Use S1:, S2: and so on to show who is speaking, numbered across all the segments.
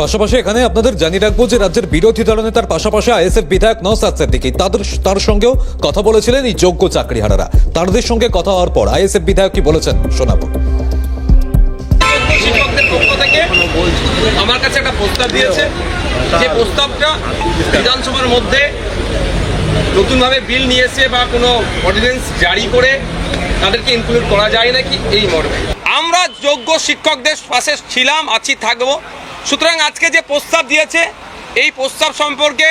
S1: পাশাপাশি এখানে আপনাদের জানিয়ে রাখবো যে রাজ্যের বিরোধী দলনেতার পাশাপাশি আইএসএফ বিধায়ক নওশাদ সিদ্দিকী তার সঙ্গেও কথা বলেছিলেন এই যোগ্য চাকরিহারারা। তাদের সঙ্গে কথা হওয়ার পর আইএসএফ বিধায়ক কি বলেছেন শোনাবো।
S2: শিক্ষকদের পক্ষ থেকে আমার কাছে একটা প্রস্তাব দিয়েছে, যে প্রস্তাবটা বিধানসভার মধ্যে নতুনভাবে বিল নিয়ে এসে বা কোনো অর্ডিন্যান্স জারি করে তাদেরকে ইনক্লুড করা যায় নাকি, এই মর্মে আমরা যোগ্য শিক্ষকদের পাশে ছিলাম, আছি, থাকবো। সুতরাং আজকে যে প্রস্তাব দিয়েছে এই প্রস্তাব সম্পর্কে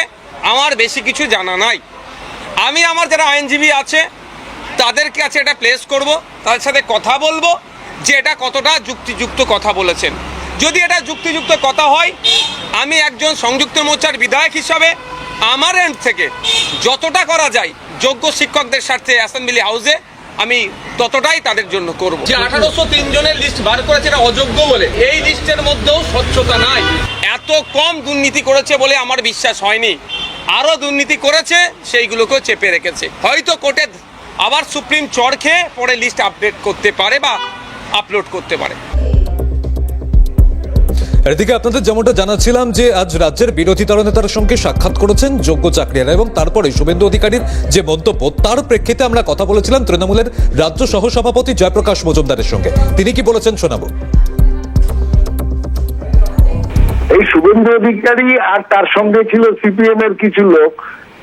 S2: আমার বেশি কিছু জানা নাই। আমি আমার যারা আইনজীবী আছে তাদের কাছে এটা প্লেস করব, তাদের সাথে কথা বলবো যে এটা কতটা যুক্তিযুক্ত কথা বলেছেন। যদি এটা যুক্তিযুক্ত কথা হয়, আমি একজন সংযুক্ত মোর্চার বিধায়ক হিসাবে আমার এন্ড থেকে যতটা করা যায় যোগ্য শিক্ষকদের স্বার্থে অ্যাসেম্বলি হাউসে আমি ততটাই তাদের জন্য করব। যে 1803 জনের লিস্ট বার করেছে এটা অযোগ্য বলে, এই লিস্টের মধ্যেও স্বচ্ছতা নাই। এত কম দুর্নীতি করেছে বলে আমার বিশ্বাস হয়নি। আরও দুর্নীতি করেছে, সেইগুলোকেও চেপে রেখেছে। হয়তো কোর্টে আবার সুপ্রিম চড় খেয়ে পরে লিস্ট আপডেট করতে পারে বা আপলোড করতে পারে।
S1: এদিকে আপনাদের যেমনটা জানাচ্ছিলাম যে আজ রাজ্যের বিরোধী দলনেতার সঙ্গে সাক্ষাৎ করেছেন যোগ্য চাকরিহারা এবং তারপরে শুভেন্দু অধিকারীর যে মন্তব্য তার প্রেক্ষিতে আমরা কথা বলেছিলাম তৃণমূলের রাজ্য সহসভাপতি জয়প্রকাশ মজুমদারের সঙ্গে। তিনি কি বলেছেন শোনাবো।
S3: এই শুভেন্দু অধিকারী আর তার সঙ্গে ছিল সিপিএম এর কিছু লোক,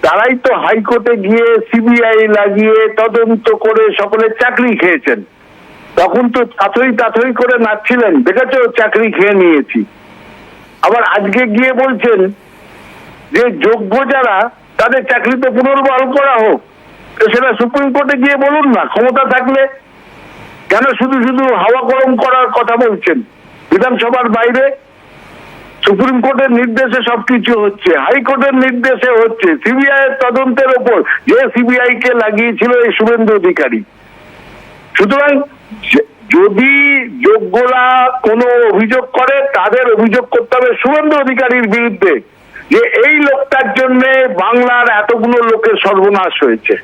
S3: তারাই তো হাইকোর্টে গিয়ে সিবিআই লাগিয়ে তদন্ত করে সকলের চাকরি খেয়েছেন। তখন তো তাথই করে নাচছিলেন, দেখেছো চাকরি খেয়ে নিয়েছি। আবার আজকে গিয়ে বলছেন যে যোগ্য যারা তাদের চাকরিতে পুনর্বহাল করা হোক। তো সেটা সুপ্রিম কোর্টে গিয়ে বলুন না, ক্ষমতা থাকলে। কেন শুধু শুধু হাওয়া গরম করার কথা বলছেন? বিধানসভার বাইরে সুপ্রিম কোর্টের নির্দেশে সবকিছু হচ্ছে, হাইকোর্টের নির্দেশে হচ্ছে, সিবিআই এর তদন্তের ওপর, যে সিবিআই কে লাগিয়েছিল এই শুভেন্দু অধিকারী। সুতরাং যদি যোগ্যরা কোনো অভিযোগ করে তাদের অভিযোগ করতে হবে শুভেন্দু অধিকারীর বিরুদ্ধে, যে এই লোকটার জন্য বাংলার এতগুলো লোকের সর্বনাশ হয়েছে।